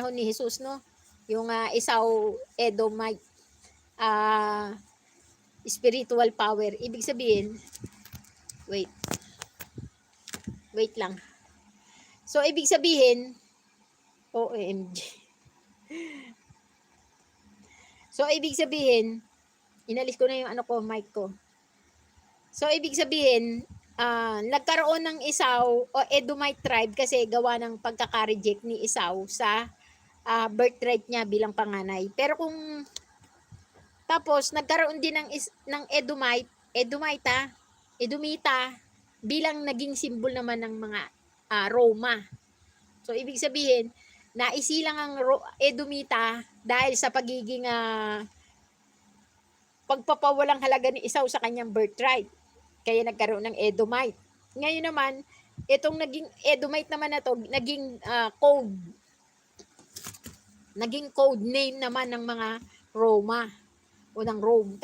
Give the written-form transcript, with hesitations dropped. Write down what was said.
panahon ni Jesus, no? Yung Esau Edomite, ah, spiritual power. Ibig sabihin, wait, wait lang. So, ibig sabihin, OMG. So, ibig sabihin, inalis ko na yung mic ko. So, ibig sabihin, nagkaroon ng Esau o Edomite tribe kasi gawa ng pagkaka-reject ni Esau sa birthright niya bilang panganay. Pero kung tapos nagkaroon din ng Edomita bilang naging simbol naman ng mga Roma. So ibig sabihin, naisilang ang Edomita dahil sa pagiging pagpapawalang halaga ni Esau sa kanyang birthright. Kaya nagkaroon ng Edomite. Ngayon naman, itong naging Edomite naman na to, naging code. Naging code name naman ng mga Roma o ng Rome. Kasi